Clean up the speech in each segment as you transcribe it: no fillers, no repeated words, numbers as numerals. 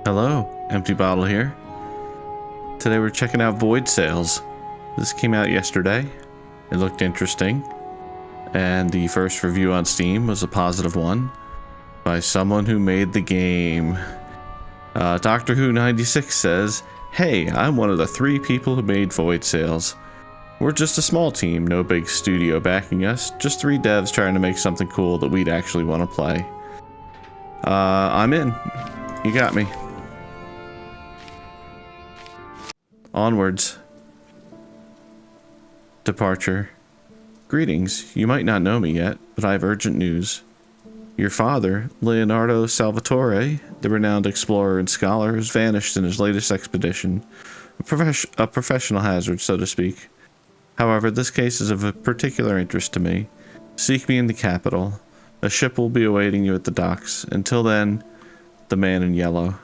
Hello, Empty Bottle here. Today we're checking out Void Sales. This came out yesterday. It looked interesting. And the first review on Steam was a positive one by someone who made the game. Doctor Who 96 says, "Hey, I'm one of the 3 people who made Void Sales. We're just a small team, no big studio backing us, just 3 devs trying to make something cool that we'd actually want to play. I'm in. You got me. Onwards. Departure. Greetings. You might not know me yet, but I have urgent news. Your father, Leonardo Salvatore, the renowned explorer and scholar, has vanished in his latest expedition. A professional hazard, so to speak. However, this case is of a particular interest to me. Seek me in the capital. A ship will be awaiting you at the docks. Until then, the man in yellow."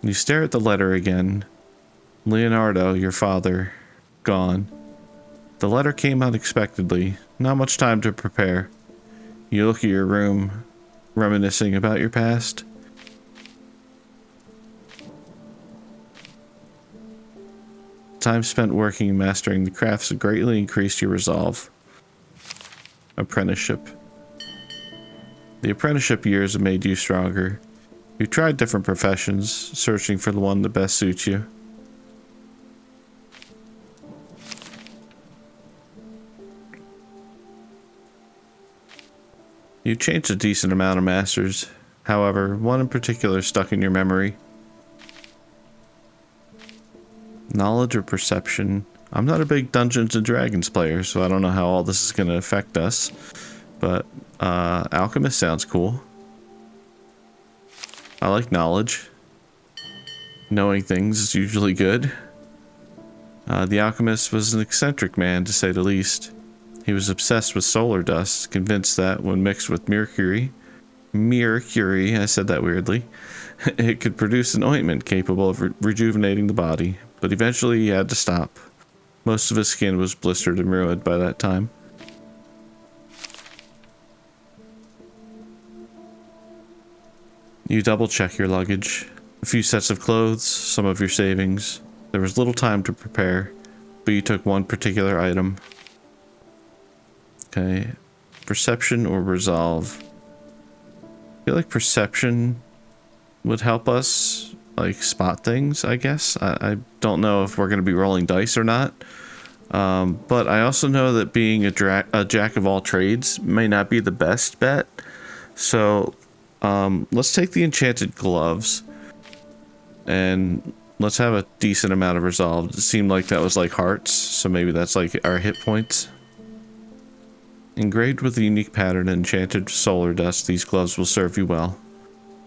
You stare at the letter again. Leonardo, your father, gone. The letter came unexpectedly. Not much time to prepare. You look at your room, reminiscing about your past. Time spent working and mastering the crafts have greatly increased your resolve. Apprenticeship. The apprenticeship years have made you stronger. You've tried different professions, searching for the one that best suits you. You've changed a decent amount of masters. However, one in particular stuck in your memory. Knowledge or perception. I'm not a big Dungeons and Dragons player, so I don't know how all this is going to affect us. But, Alchemist sounds cool. I like knowledge. Knowing things is usually good. The alchemist was an eccentric man, to say the least. He was obsessed with solar dust, convinced that when mixed with mercury, I said that weirdly, it could produce an ointment capable of rejuvenating the body, but eventually he had to stop. Most of his skin was blistered and ruined by that time. You double-check your luggage. A few sets of clothes, some of your savings. There was little time to prepare, but you took one particular item. Okay. Perception or resolve? I feel like perception would help us, like, spot things, I guess. I don't know if we're going to be rolling dice or not. But I also know that being a jack of all trades may not be the best bet. So... let's take the enchanted gloves and let's have a decent amount of resolve. It seemed like that was like hearts, so maybe that's like our hit points. Engraved with a unique pattern and enchanted solar dust, these gloves will serve you well.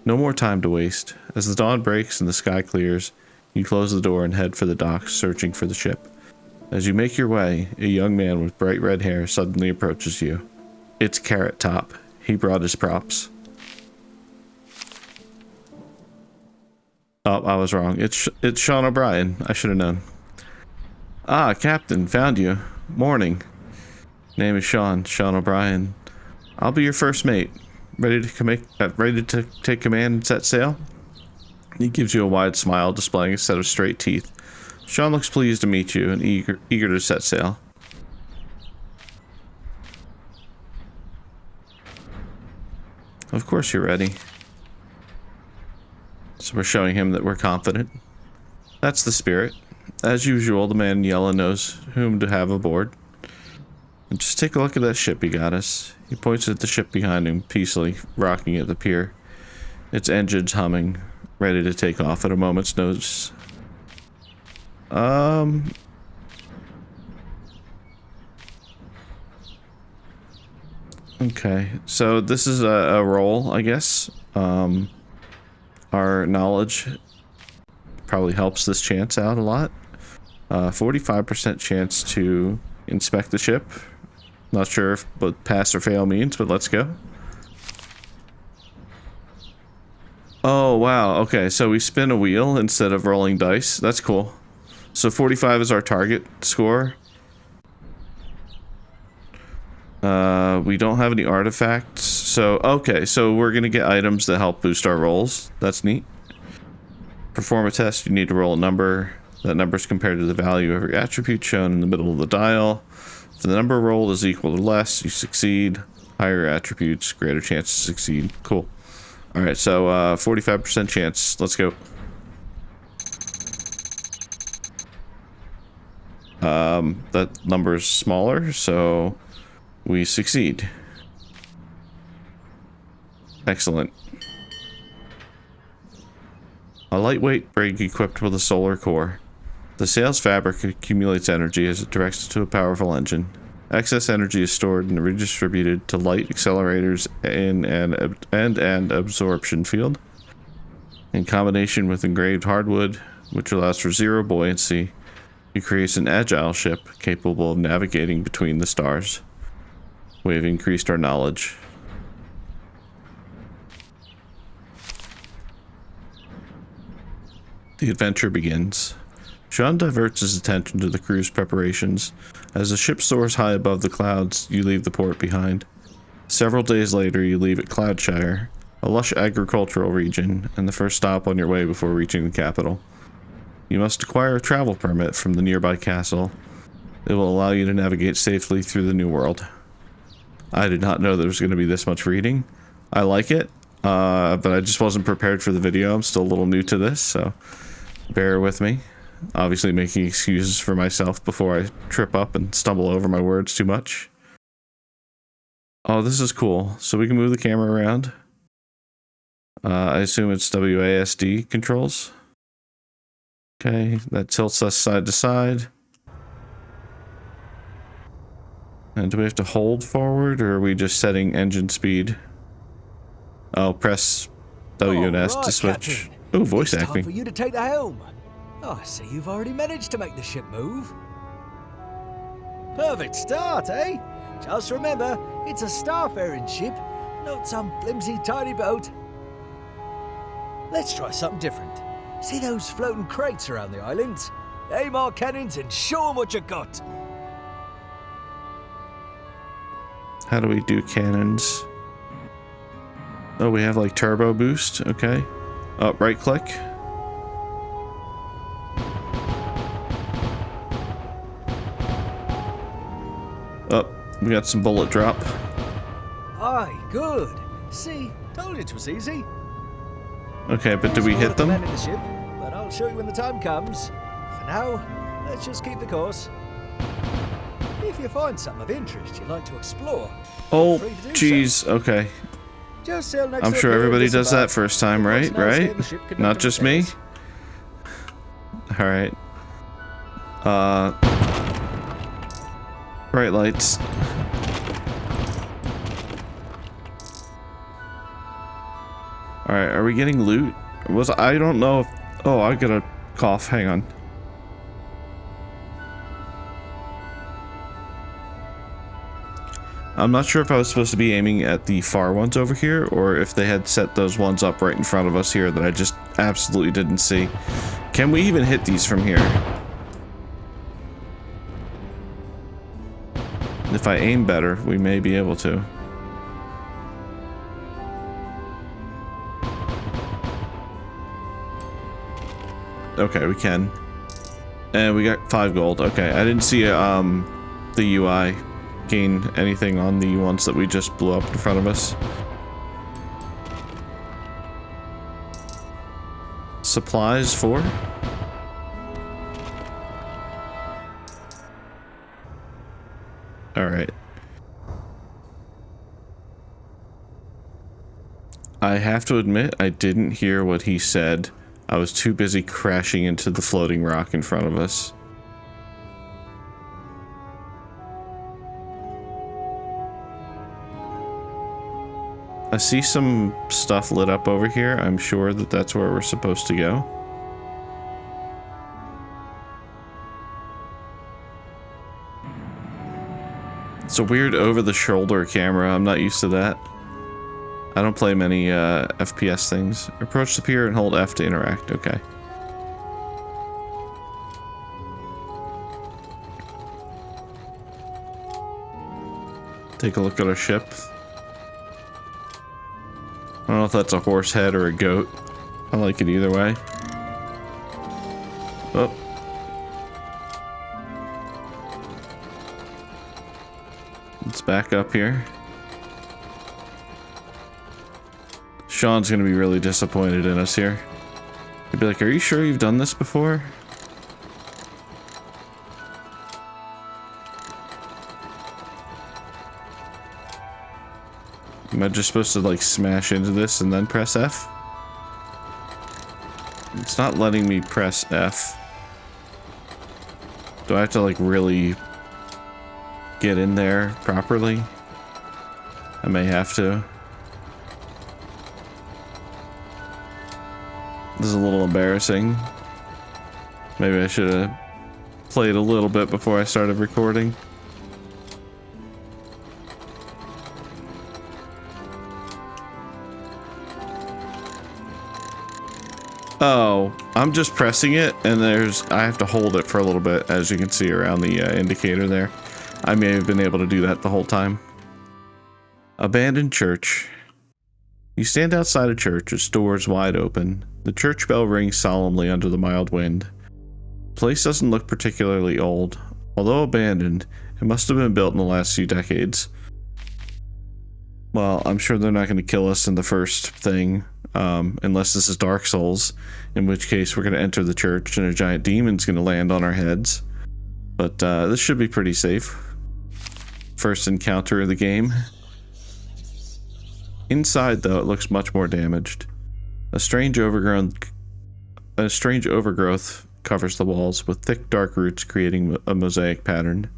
No more time to waste. As the dawn breaks and the sky clears, you close the door and head for the docks, searching for the ship. As you make your way, a young man with bright red hair suddenly approaches you. It's Carrot Top. He brought his props. Oh, I was wrong. It's Sean O'Brien. I should have known. Ah, Captain, found you. Morning. Name is Sean O'Brien. I'll be your first mate. Ready to take command and set sail? He gives you a wide smile, displaying a set of straight teeth. Sean looks pleased to meet you and eager to set sail. Of course you're ready. So we're showing him that we're confident. That's the spirit. As usual, the man in yellow knows whom to have aboard. And just take a look at that ship he got us. He points at the ship behind him, peacefully rocking at the pier. Its engines humming, ready to take off at a moment's notice. Okay, so this is a roll, I guess. Our knowledge probably helps this chance out a lot. 45% chance to inspect the ship. Not sure what pass or fail means, but let's go. Oh, wow. Okay, so we spin a wheel instead of rolling dice. That's cool. So 45 is our target score. We don't have any artifacts. So, okay, so we're going to get items that help boost our rolls. That's neat. Perform a test. You need to roll a number. That number is compared to the value of your attribute shown in the middle of the dial. If the number rolled is equal to less, you succeed. Higher attributes, greater chance to succeed. Cool. Alright, so 45% chance. Let's go. That number is smaller, so we succeed. Excellent. A lightweight brig equipped with a solar core. The sail's fabric accumulates energy as it directs it to a powerful engine. Excess energy is stored and redistributed to light accelerators and an absorption field. In combination with engraved hardwood, which allows for zero buoyancy, it creates an agile ship capable of navigating between the stars. We have increased our knowledge. The adventure begins. Sean diverts his attention to the cruise preparations. As the ship soars high above the clouds, you leave the port behind. Several days later, you leave at Cloudshire, a lush agricultural region, and the first stop on your way before reaching the capital. You must acquire a travel permit from the nearby castle. It will allow you to navigate safely through the new world. I did not know there was going to be this much reading. I like it, but I just wasn't prepared for the video. I'm still a little new to this, so bear with me. Obviously making excuses for myself before I trip up and stumble over my words too much. Oh, this is cool. So we can move the camera around. I assume it's WASD controls. Okay, that tilts us side to side. And do we have to hold forward, or are we just setting engine speed? Oh, press W and S to switch. Oh, voice acting. Time for you to take the helm. Oh, I see you've already managed to make the ship move. Perfect start, eh? Just remember, it's a starfaring ship, not some flimsy tiny boat. Let's try something different. See those floating crates around the island? Aim our cannons and show them what you got. How do we do cannons? Oh, we have like turbo boost. Okay. Oh, right click. Oh, we got some bullet drop. Aye, good. See, told you it was easy. Okay, but do we hit them? The ship, but I'll show you when the time comes. For now, let's just keep the course. If you find something of interest you'd like to explore, oh, jeez. Okay. Just sail next I'm sure everybody does that first time, right? Right? Not just me? Alright. Bright lights. Alright, are we getting loot? I don't know if... Oh, I got a cough. Hang on. I'm not sure if I was supposed to be aiming at the far ones over here, or if they had set those ones up right in front of us here that I just absolutely didn't see. Can we even hit these from here? If I aim better, we may be able to. Okay, we can. And we got 5 gold. Okay, I didn't see the UI gain anything on the ones that we just blew up in front of us. Supplies for? Alright. I have to admit, I didn't hear what he said. I was too busy crashing into the floating rock in front of us. I see some stuff lit up over here. I'm sure that that's where we're supposed to go. It's a weird over-the-shoulder camera. I'm not used to that. I don't play many FPS things. Approach the pier and hold F to interact. Okay. Take a look at our ship. I don't know if that's a horse head or a goat. I like it either way. Oh. Let's back up here. Sean's gonna be really disappointed in us here. He'd be like, "Are you sure you've done this before?" Am I just supposed to like smash into this and then press F? It's not letting me press F. Do I have to like really get in there properly? I may have to. This is a little embarrassing. Maybe I should have played a little bit before I started recording. Oh, I'm just pressing it, and I have to hold it for a little bit, as you can see around the indicator there. I may have been able to do that the whole time. Abandoned church. You stand outside a church, its doors wide open. The church bell rings solemnly under the mild wind. The place doesn't look particularly old. Although abandoned, it must have been built in the last few decades. Well, I'm sure they're not going to kill us in the first thing. Unless this is Dark Souls, in which case we're going to enter the church and a giant demon's going to land on our heads. But this should be pretty safe. First encounter of the game. Inside, though, it looks much more damaged. A strange overgrowth covers the walls, with thick dark roots creating a mosaic pattern.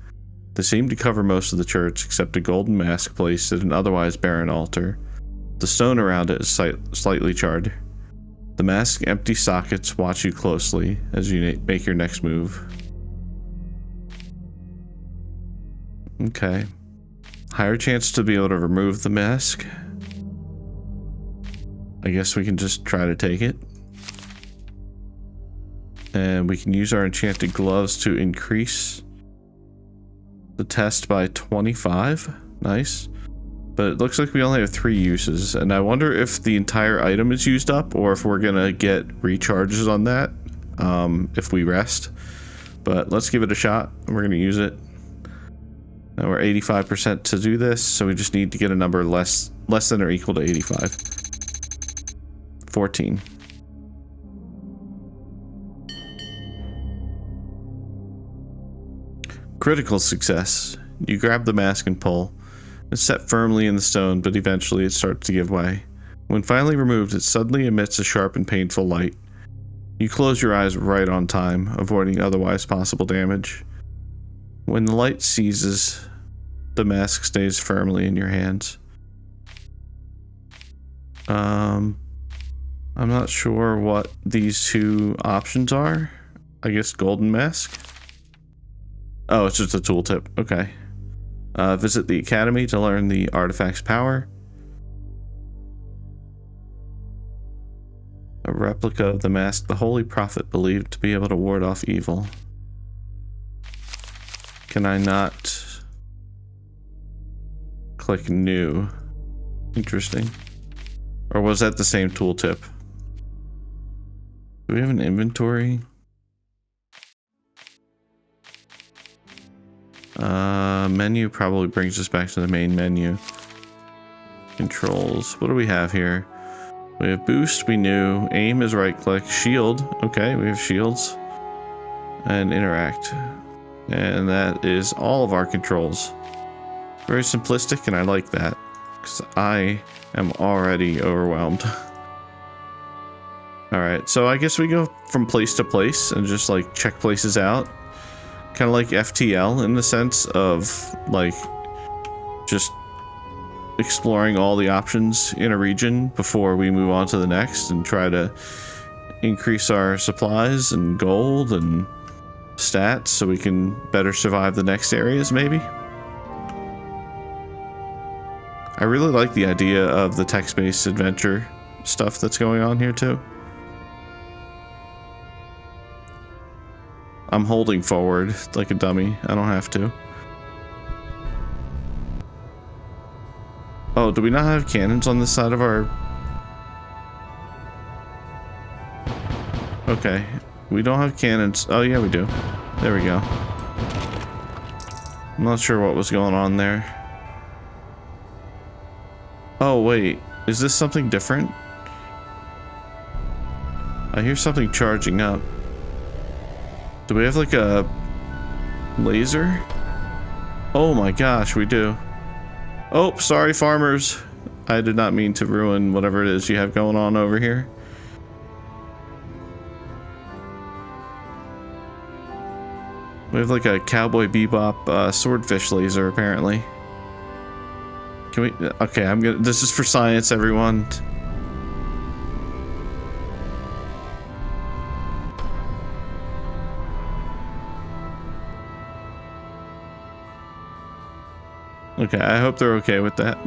They seem to cover most of the church, except a golden mask placed at an otherwise barren altar. The stone around it is slightly charred. The mask's empty sockets watch you closely as you make your next move. Okay. Higher chance to be able to remove the mask. I guess we can just try to take it. And we can use our enchanted gloves to increase the test by 25. Nice. But it looks like we only have 3 uses, and I wonder if the entire item is used up or if we're gonna get recharges on that if we rest. But let's give it a shot, and we're gonna use it. Now we're 85% to do this, so we just need to get a number less than or equal to 85. 14. Critical success. You grab the mask and pull. It's set firmly in the stone, but eventually it starts to give way. When finally removed, it suddenly emits a sharp and painful light. You close your eyes right on time, avoiding otherwise possible damage. When the light ceases, the mask stays firmly in your hands. I'm not sure what these 2 options are. I guess golden mask? Oh, it's just a tooltip. Okay. Visit the academy to learn the artifact's power. A replica of the mask the Holy Prophet believed to be able to ward off evil. Can I not click new? Interesting. Or was that the same tooltip? Do we have an inventory? Menu probably brings us back to the main menu. Controls. What do we have here? We have boost, we knew. Aim is right click. Shield. Okay, we have shields. And interact. And that is all of our controls. Very simplistic, and I like that. Because I am already overwhelmed. Alright, so I guess we go from place to place and just like check places out. Kind of like FTL in the sense of like just exploring all the options in a region before we move on to the next and try to increase our supplies and gold and stats so we can better survive the next areas, maybe. I really like the idea of the text-based adventure stuff that's going on here too. I'm holding forward like a dummy. I don't have to. Oh, do we not have cannons on this side of our... Okay. We don't have cannons. Oh, yeah, we do. There we go. I'm not sure what was going on there. Oh, wait. Is this something different? I hear something charging up. Do we have like a laser? Oh my gosh, we do. Oh, sorry, farmers. I did not mean to ruin whatever it is you have going on over here. We have like a Cowboy Bebop swordfish laser, apparently. Can we? Okay, I'm gonna. This is for science, everyone. Okay, I hope they're okay with that.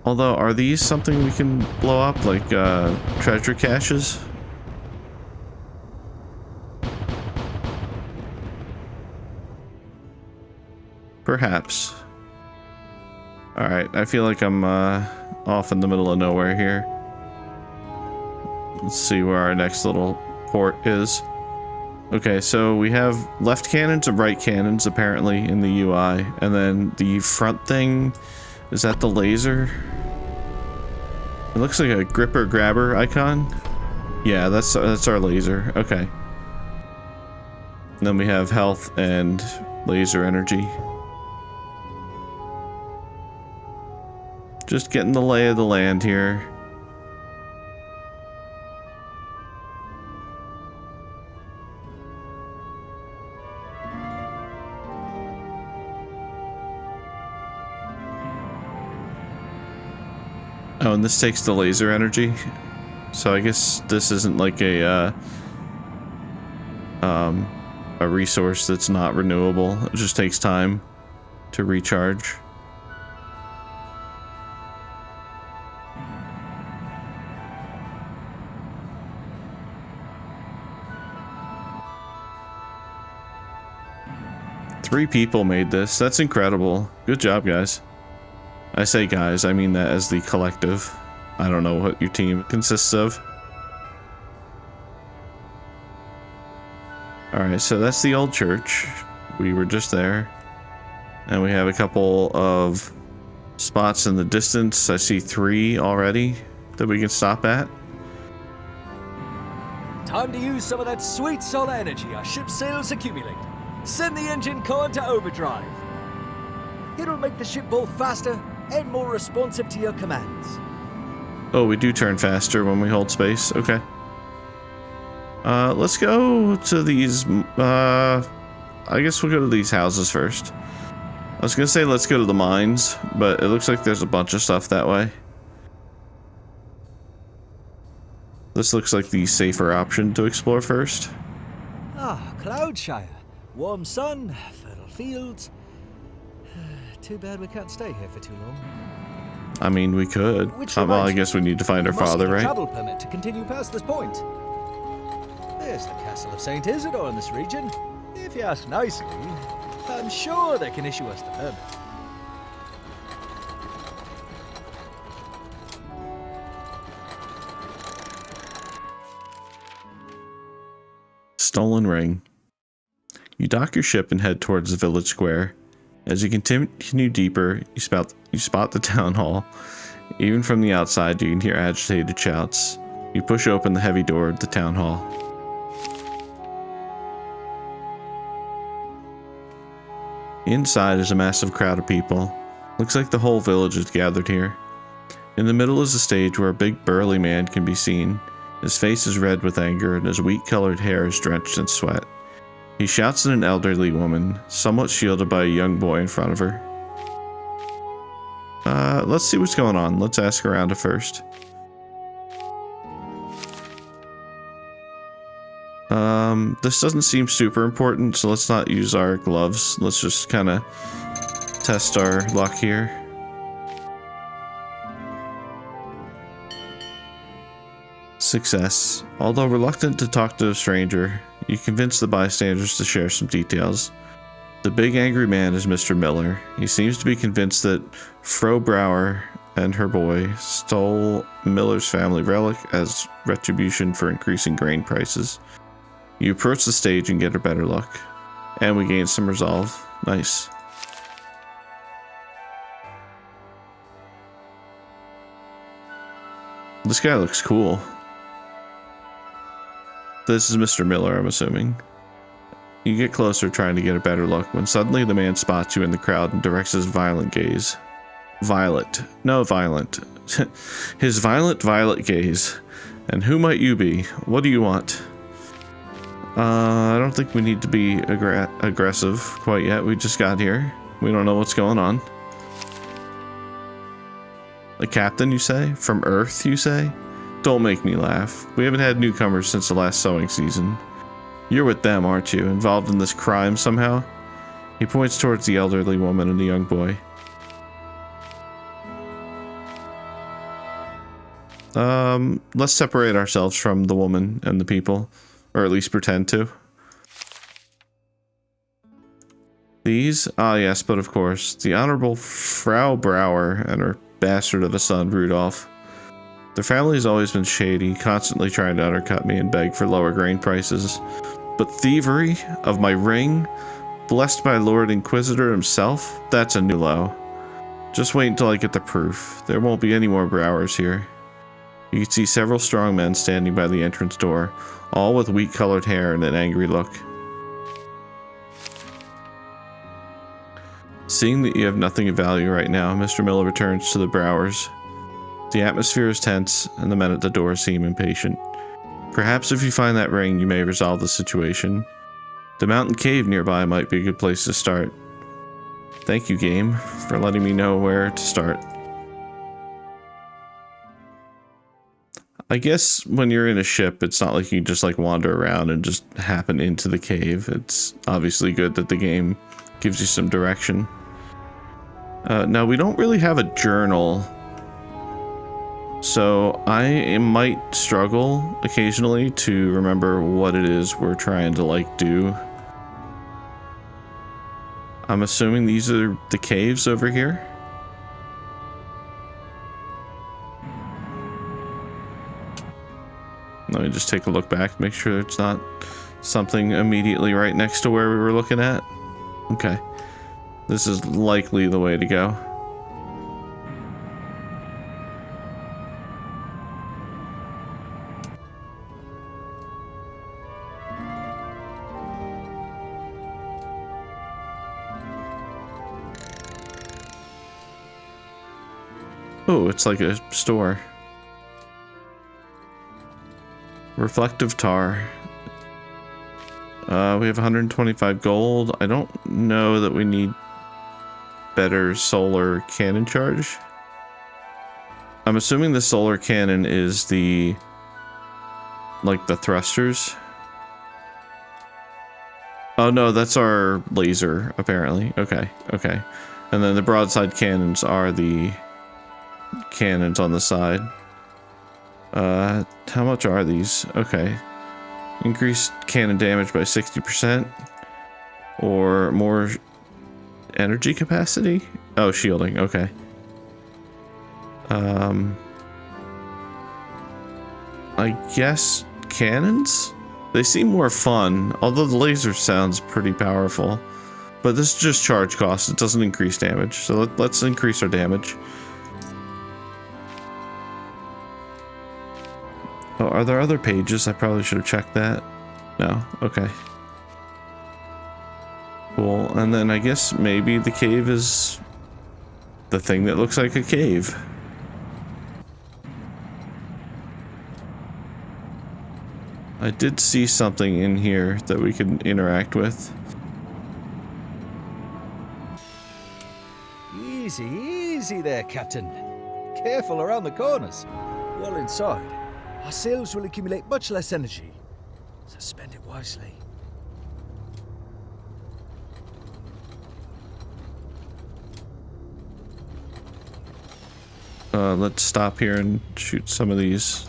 Although, are these something we can blow up, like treasure caches? Perhaps. Alright, I feel like I'm off in the middle of nowhere here. Let's see where our next little port is. Okay, so we have left cannons and right cannons apparently in the UI, and then the front thing, is that the laser? It looks like a gripper grabber icon. Yeah, that's our laser. Okay. And then we have health and laser energy. Just getting the lay of the land here. Oh, and this takes the laser energy. So I guess this isn't like a resource that's not renewable. It just takes time to recharge. Three people made this. That's incredible. Good job, guys. I say guys, I mean that as the collective. I don't know what your team consists of. Alright, so that's the old church. We were just there. And we have a couple of spots in the distance. I see 3 already that we can stop at. Time to use some of that sweet solar energy our ship's sails accumulate. Send the engine core into overdrive. It'll make the ship both faster and more responsive to your commands. Oh, we do turn faster when we hold space. Okay. Let's go to these, I guess we'll go to these houses first. I was gonna say let's go to the mines, but it looks like there's a bunch of stuff that way. This looks like the safer option to explore first. Ah, Cloudshire. Warm sun, fertile fields. Too bad we can't stay here for too long. I mean, we could. Which Well, I reminds guess we need to find our must father, get a right? travel permit to continue past this point. There's the castle of St. Isidore in this region. If you ask nicely, I'm sure they can issue us the permit. Stolen ring. You dock your ship and head towards the village square. As you continue deeper, you spot the town hall. Even from the outside, you can hear agitated shouts. You push open the heavy door of the town hall. Inside is a massive crowd of people. Looks like the whole village is gathered here. In the middle is a stage where a big burly man can be seen. His face is red with anger and his wheat-colored hair is drenched in sweat. He shouts at an elderly woman, somewhat shielded by a young boy in front of her. Let's see what's going on. Let's ask around at first. This doesn't seem super important, so let's not use our gloves. Let's just kind of test our luck here. Success. Although reluctant to talk to a stranger, you convince the bystanders to share some details. The big angry man is Mr. Miller. He seems to be convinced that Frau Brower and her boy stole Miller's family relic as retribution for increasing grain prices. You approach the stage and get a better look. And we gain some resolve. Nice. This guy looks cool. This is Mr. Miller, I'm assuming. You get closer trying to get a better look when suddenly the man spots you in the crowd and directs his violent gaze. Violet. No, violent. His violent violet gaze. And who might you be? What do you want? I don't think we need to be aggressive quite yet. We just got here. We don't know what's going on. The captain, you say? From Earth, you say? Don't make me laugh. We haven't had newcomers since the last sowing season. You're with them, aren't you? Involved in this crime somehow? He points towards the elderly woman and the young boy. Let's separate ourselves from the woman and the people. Or at least pretend to. These? Ah, yes, but of course. The Honorable Frau Brower and her bastard of a son, Rudolph. Their family has always been shady, constantly trying to undercut me and beg for lower grain prices. But thievery of my ring, blessed by Lord Inquisitor himself, that's a new low. Just wait until I get the proof. There won't be any more Browers here. You can see several strong men standing by the entrance door, all with wheat-colored hair and an angry look. Seeing that you have nothing of value right now, Mr. Miller returns to the Browers. The atmosphere is tense, and the men at the door seem impatient. Perhaps if you find that ring, you may resolve the situation. The mountain cave nearby might be a good place to start. Thank you, game, for letting me know where to start. I guess when you're in a ship, it's not like you can just like wander around and just happen into the cave. It's obviously good that the game gives you some direction. Now, we don't really have a journal, so I might struggle occasionally to remember what it is we're trying to like do. I'm assuming these are the caves over here. Let me just take a look back, make sure it's not something immediately right next to where we were looking at. Okay. This is likely the way to go. Oh, it's like a store. Reflective tar. We have 125 gold. I don't know that we need better solar cannon charge. I'm assuming the solar cannon is the like the thrusters. Oh no, that's our laser apparently. Okay, okay. And then the broadside cannons are the cannons on the side. How much are these? Okay. Increased cannon damage by 60%. Or more energy capacity? Oh, shielding. Okay. I guess cannons? They seem more fun, although the laser sounds pretty powerful. But this is just charge cost. It doesn't increase damage. So let's increase our damage. Oh, are there other pages? I probably should have checked that. No? Okay. Cool. And then I guess maybe the cave is the thing that looks like a cave. I did see something in here that we could interact with. Easy, easy there, Captain. Careful around the corners. While inside, our sails will accumulate much less energy, so spend it wisely. Let's stop here and shoot some of these.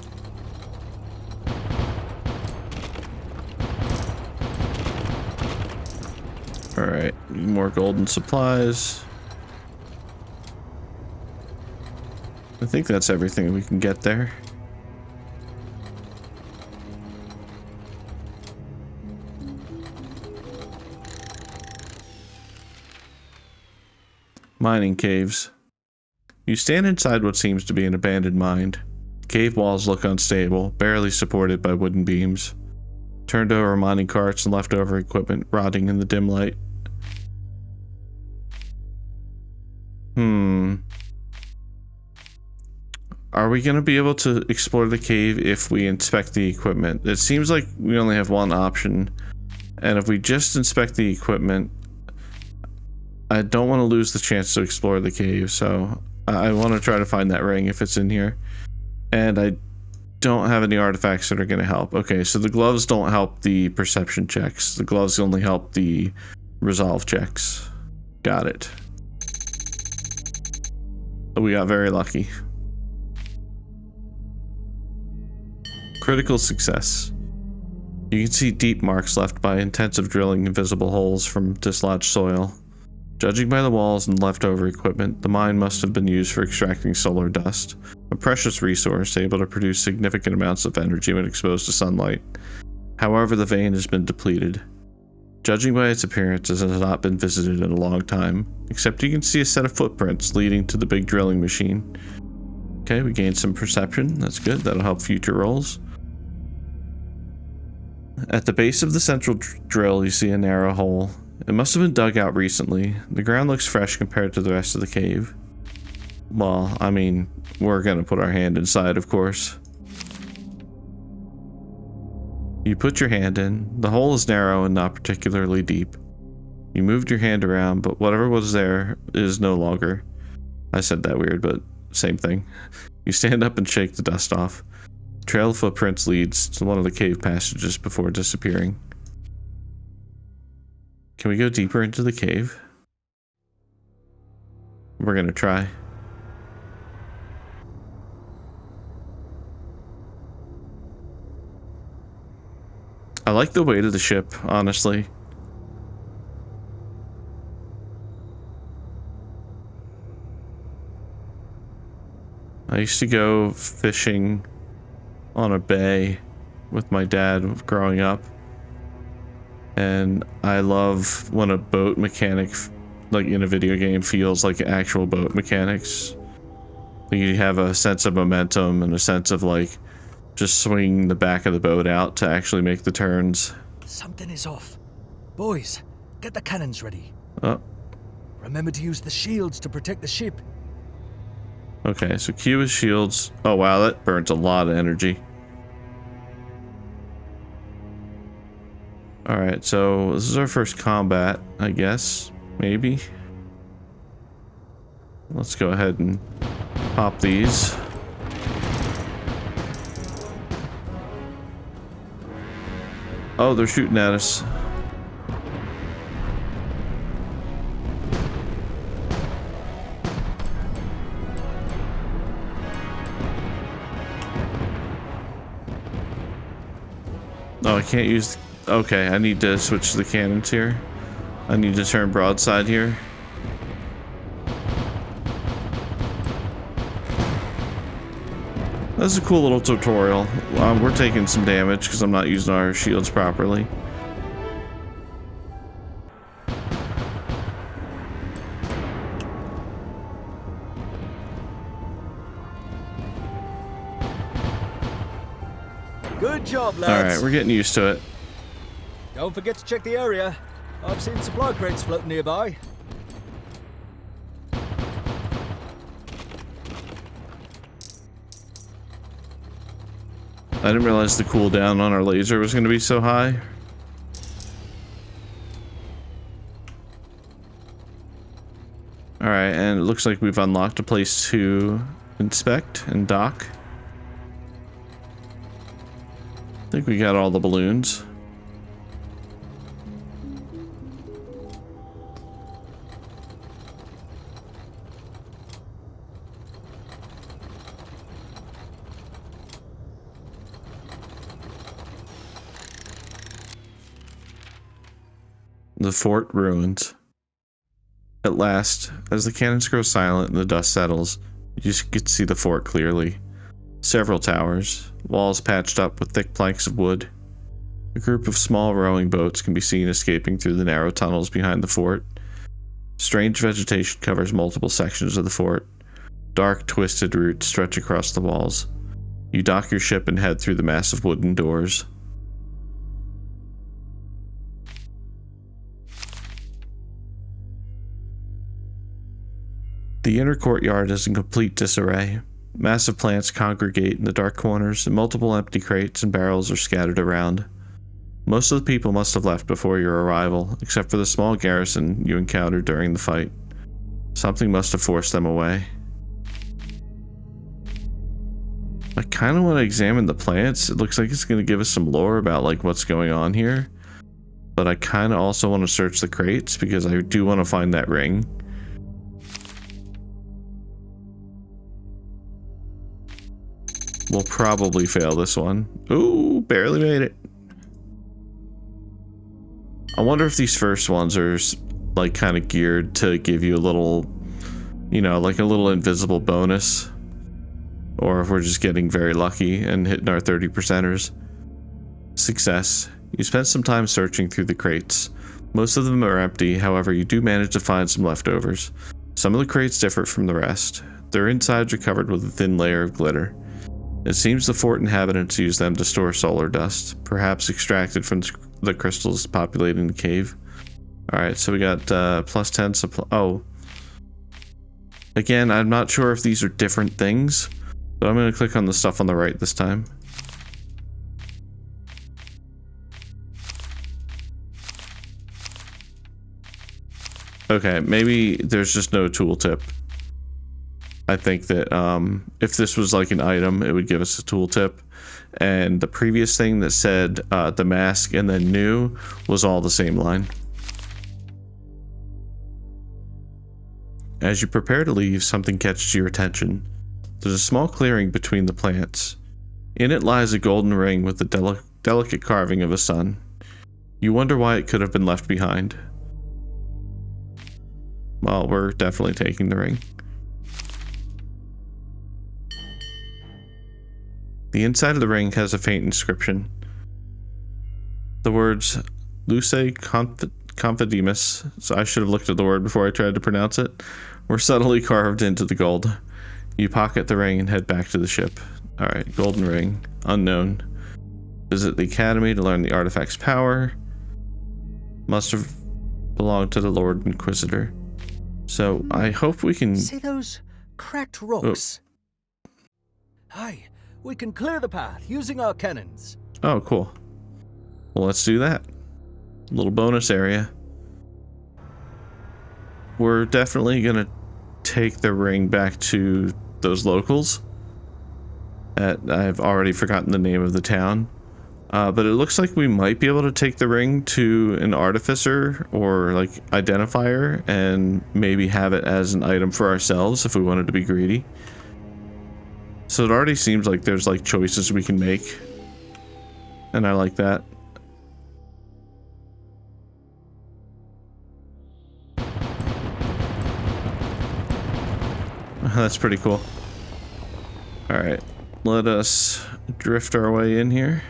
Alright, more golden supplies. I think that's everything we can get there. Mining caves. You stand inside what seems to be an abandoned mine. Cave walls look unstable, barely supported by wooden beams. Turned over mining carts and leftover equipment rotting in the dim light. Are we going to be able to explore the cave if we inspect the equipment? It seems like we only have one option. And if we just inspect the equipment, I don't want to lose the chance to explore the cave. So I want to try to find that ring if it's in here. And I don't have any artifacts that are going to help. Okay, so the gloves don't help the perception checks. The gloves only help the resolve checks. Got it. We got very lucky. Critical success. You can see deep marks left by intensive drilling in visible holes from dislodged soil. Judging by the walls and leftover equipment, the mine must have been used for extracting solar dust, a precious resource able to produce significant amounts of energy when exposed to sunlight. However, the vein has been depleted. Judging by its appearance, it has not been visited in a long time, except you can see a set of footprints leading to the big drilling machine. Okay, we gained some perception. That's good. That'll help future rolls. At the base of the central drill, you see a narrow hole. It must have been dug out recently. The ground looks fresh compared to the rest of the cave. Well, I mean, we're gonna put our hand inside, of course. You put your hand in. The hole is narrow and not particularly deep. You moved your hand around, but whatever was there is no longer. I said that weird, but same thing. You stand up and shake the dust off. The trail of footprints leads to one of the cave passages before disappearing. Can we go deeper into the cave? We're gonna try. I like the weight of the ship, honestly. I used to go fishing on a bay with my dad growing up. And I love when a boat mechanic, like in a video game, feels like actual boat mechanics. You have a sense of momentum and a sense of like just swinging the back of the boat out to actually make the turns. Something is off. Boys, get the cannons ready. Oh. Remember to use the shields to protect the ship. Okay, so Q is shields. Oh wow, that burns a lot of energy. Alright, so this is our first combat, I guess. Maybe. Let's go ahead and pop these. Oh, they're shooting at us. Oh, I can't use... Okay, I need to switch to the cannons here. I need to turn broadside here. That's a cool little tutorial. We're taking some damage because I'm not using our shields properly. Good job, lads. Alright, we're getting used to it. Don't forget to check the area. I've seen supply crates floating nearby. I didn't realize the cooldown on our laser was going to be so high. Alright, and it looks like we've unlocked a place to inspect and dock. I think we got all the balloons. The fort ruins. At last, as the cannons grow silent and the dust settles, you can see the fort clearly. Several towers, walls patched up with thick planks of wood. A group of small rowing boats can be seen escaping through the narrow tunnels behind the fort. Strange vegetation covers multiple sections of the fort. Dark, twisted roots stretch across the walls. You dock your ship and head through the massive wooden doors. The inner courtyard is in complete disarray. Massive plants congregate in the dark corners, and multiple empty crates and barrels are scattered around. Most of the people must have left before your arrival, except for the small garrison you encountered during the fight. Something must have forced them away. I kind of want to examine the plants. It looks like it's going to give us some lore about like what's going on here. But I kind of also want to search the crates because I do want to find that ring. We'll probably fail this one. Ooh, barely made it. I wonder if these first ones are like kind of geared to give you a little, you know, like a little invisible bonus. Or if we're just getting very lucky and hitting our 30%ers. Success. You spent some time searching through the crates. Most of them are empty, however you do manage to find some leftovers. Some of the crates differ from the rest. Their insides are covered with a thin layer of glitter. It seems the fort inhabitants use them to store solar dust, perhaps extracted from the crystals populating the cave. Alright, so we got plus 10 supply. Oh. Again, I'm not sure if these are different things, but I'm going to click on the stuff on the right this time. Okay, maybe there's just no tooltip. I think that if this was like an item, it would give us a tooltip. And the previous thing that said the mask and then new was all the same line. As you prepare to leave, something catches your attention. There's a small clearing between the plants. In it lies a golden ring with the delicate carving of a sun. You wonder why it could have been left behind. Well, we're definitely taking the ring. The inside of the ring has a faint inscription. The words Luce Confidimus, so I should have looked at the word before I tried to pronounce it, were subtly carved into the gold. You pocket the ring and head back to the ship. Alright, golden ring, unknown. Visit the academy to learn the artifact's power. Must have belonged to the Lord Inquisitor. So I hope we can... See those cracked rocks? Aye. We can clear the path using our cannons. Oh, cool. Well, let's do that. Little bonus area. We're definitely gonna take the ring back to those locals. I've already forgotten the name of the town. But it looks like we might be able to take the ring to an artificer or like identifier and maybe have it as an item for ourselves if we wanted to be greedy. So it already seems like there's like choices we can make. And I like that. That's pretty cool. Alright, let us drift our way in here.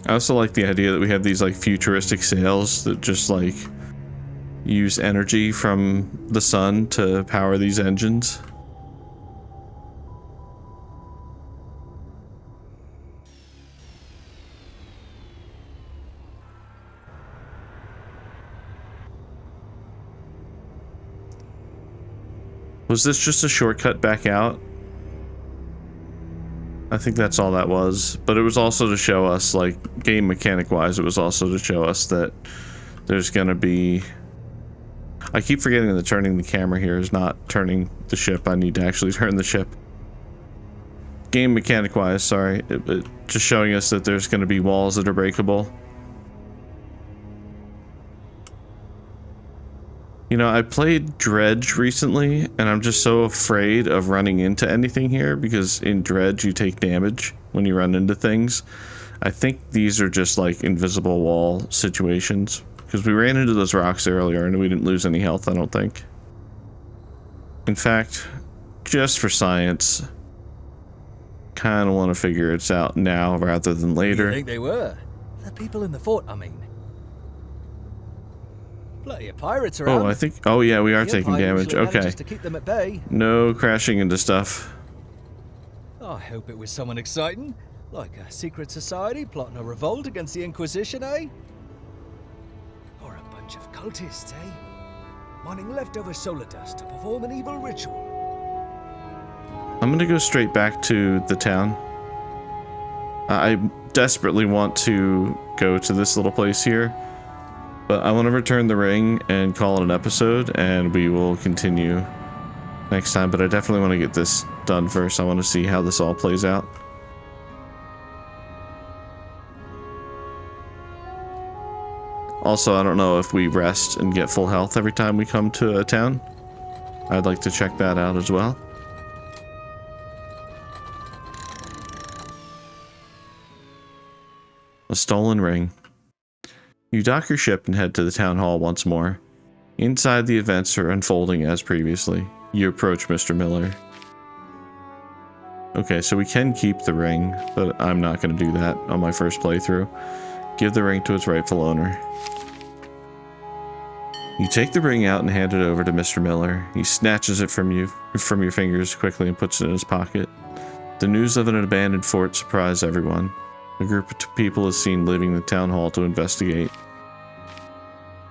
I also like the idea that we have these like futuristic sails that just like use energy from the sun to power these engines. Was this just a shortcut back out? I think that's all that was, but it was also to show us, like, game mechanic wise, it was also to show us that there's gonna be... I keep forgetting that turning the camera here is not turning the ship. I need to actually turn the ship. Game mechanic wise, sorry, it just showing us that there's gonna be walls that are breakable. You know, I played Dredge recently, and I'm just so afraid of running into anything here, because in Dredge you take damage when you run into things. I think these are just like invisible wall situations, because we ran into those rocks earlier and we didn't lose any health, I don't think. In fact, just for science, kind of want to figure it out now rather than later. You think they were? The people in the fort, I mean. Plenty of pirates around. Oh, I think... Oh, yeah, we are The taking Empire damage. usually Okay. manages to keep them at bay. No crashing into stuff. I hope it was someone exciting, like a secret society plotting a revolt against the Inquisition, eh? Or a bunch of cultists, eh? Mining leftover solar dust to perform an evil ritual. I'm gonna go straight back to the town. I desperately want to go to this little place here, but I want to return the ring and call it an episode, and we will continue next time. But I definitely want to get this done first. I want to see how this all plays out. Also, I don't know if we rest and get full health every time we come to a town. I'd like to check that out as well. A stolen ring. You dock your ship and head to the town hall once more. Inside, the events are unfolding as previously. You approach Mr. Miller. Okay, so we can keep the ring, but I'm not going to do that on my first playthrough. Give the ring to its rightful owner. You take the ring out and hand it over to Mr. Miller. He snatches it from your fingers quickly and puts it in his pocket. The news of an abandoned fort surprised everyone. A group of people is seen leaving the town hall to investigate.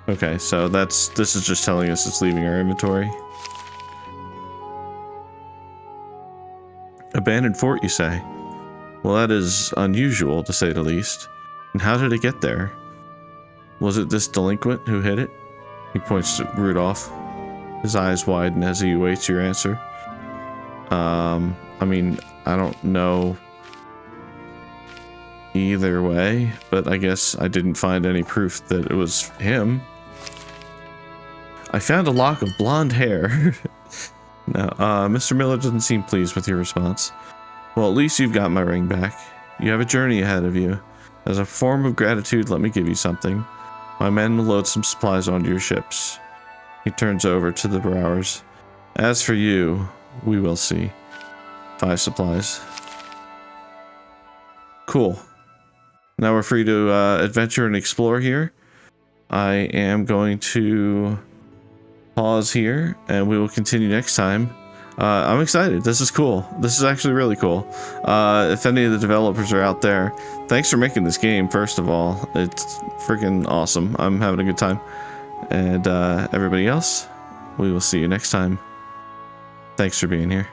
Okay, so this is just telling us it's leaving our inventory. Abandoned fort, you say? Well, that is unusual, to say the least. And how did it get there? Was it this delinquent who hid it? He points to Rudolph. His eyes widen as he awaits your answer. I mean, I don't know either way, but I guess I didn't find any proof that it was him. I found a lock of blonde hair. No, Mr. Miller doesn't seem pleased with your response. Well, at least you've got my ring back. You have a journey ahead of you. As a form of gratitude, let me give you something. My men will load some supplies onto your ships. He turns over to the rowers. As for you, we will see. 5 supplies. Cool. Now we're free to adventure and explore here. I am going to pause here, and we will continue next time. I'm excited. This is cool. This is actually really cool. If any of the developers are out there, thanks for making this game, first of all. It's freaking awesome. I'm having a good time. And everybody else, we will see you next time. Thanks for being here.